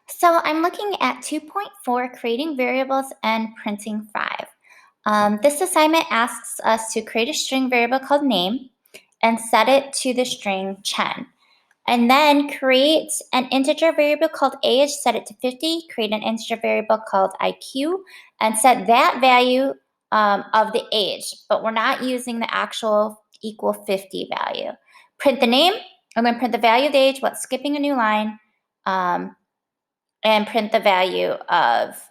So I'm looking at 2.4, creating variables and printing 5. This assignment asks us to create a string variable called name and set it to the string Chen. And then create an integer variable called age, set it to 50, create an integer variable called IQ, and set that value of the age, but we're not using the actual equal 50 value. Print the name, and then print the value of the age, what's skipping a new line, and print the value of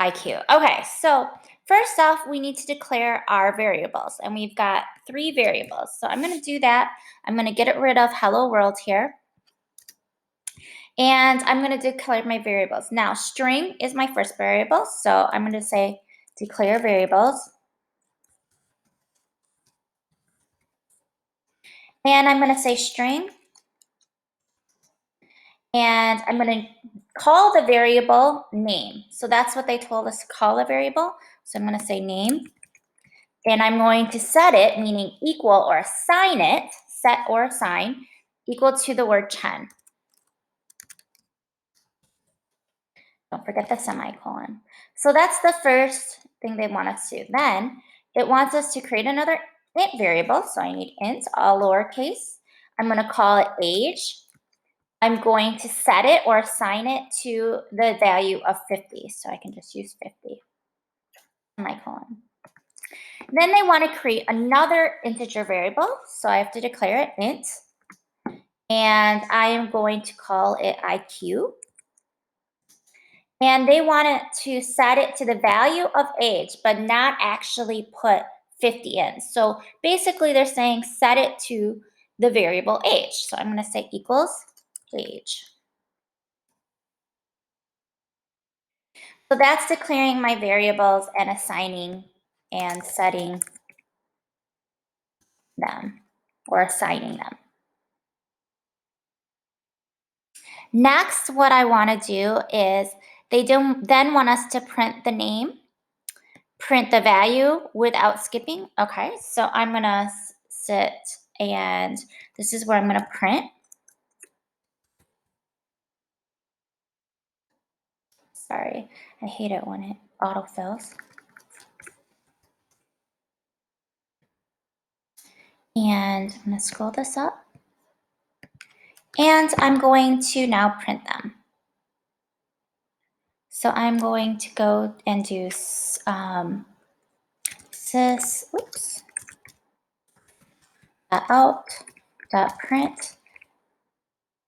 IQ. Okay, so first off, we need to declare our variables, and we've got 3 variables. So I'm going to do that. I'm going to get rid of hello world here, and I'm going to declare my variables. Now, string is my first variable, so I'm going to say declare variables, and I'm going to say string, and I'm going to call the variable name. So that's what they told us to call a variable. So I'm going to say name. And I'm going to set it, meaning equal or assign it, set or assign, equal to the word Chen. Don't forget the semicolon. So that's the first thing they want us to do. Then it wants us to create another int variable. So I need int, all lowercase. I'm going to call it age. I'm going to set it or assign it to the value of 50. So I can just use 50, semicolon. Then they want to create another integer variable. So I have to declare it int. And I am going to call it IQ. And they want it to set it to the value of age, but not actually put 50 in. So basically they're saying set it to the variable age. So I'm going to say equals age. So that's declaring my variables and assigning and setting them or assigning them. Next, what I want to do is they then want us to print the name, print the value without skipping. Okay, so I'm going to sit, and this is where I'm going to print. Sorry, I hate it when it autofills. And I'm going to scroll this up. And I'm going to now print them. So I'm going to go and do sys, out, print.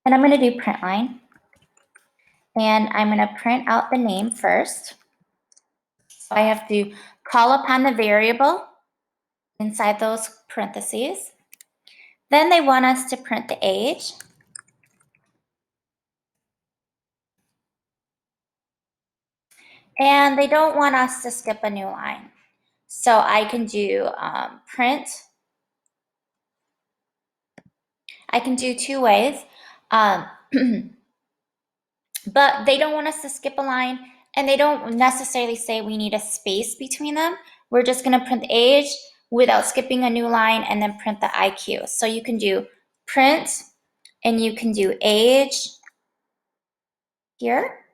And I'm going to do print line. And I'm going to print out the name first. So I have to call upon the variable inside those parentheses. Then they want us to print the age. And they don't want us to skip a new line. So I can do print. I can do 2 ways. But they don't want us to skip a line, and they don't necessarily say we need a space between them. We're just going to print the age without skipping a new line, and then print the IQ. So you can do print, and you can do age here.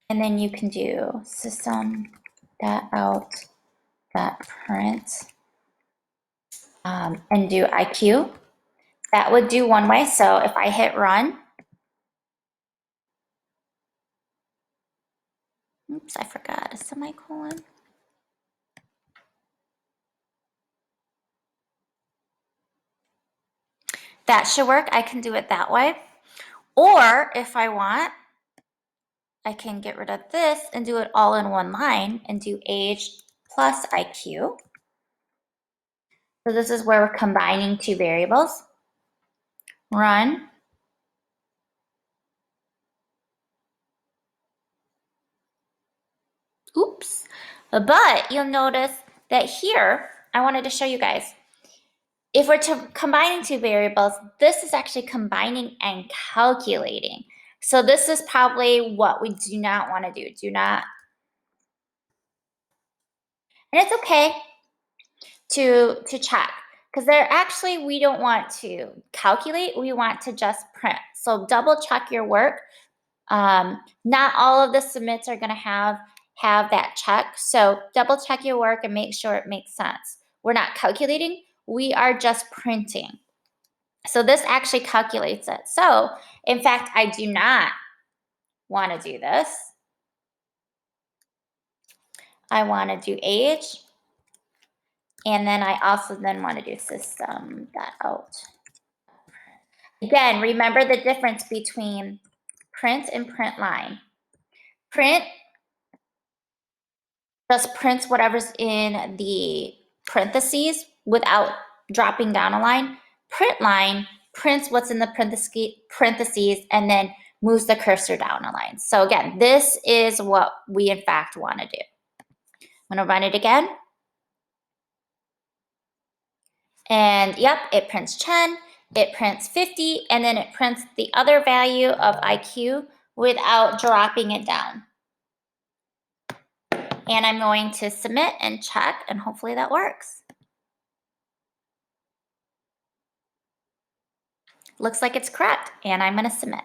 And then you can do system.out.print and do IQ. That would do one way. So if I hit run, oops, I forgot a semicolon. That should work. I can do it that way. Or if I want, I can get rid of this and do it all in one line and do age plus IQ. So this is where we're combining 2 variables. Run. Oops. But you'll notice that here, I wanted to show you guys, if we're combining 2 variables, this is actually combining and calculating. So this is probably what we do not want to do. Do not. And it's okay to check, because they're actually, we don't want to calculate, we want to just print. So double check your work Not all of the submits are going to have that check. So double check your work and make sure it makes sense. We're not calculating, we are just printing. So this actually calculates it. So in fact, I do not want to do this. I want to do age. And then I also then want to do system.out. Again, remember the difference between print and print line. Print just prints whatever's in the parentheses without dropping down a line. Print line prints what's in the parentheses and then moves the cursor down a line. So again, this is what we in fact want to do. I'm going to run it again. And yep, it prints 10, it prints 50, and then it prints the other value of IQ without dropping it down. And I'm going to submit and check, and hopefully that works. Looks like it's correct, and I'm going to submit.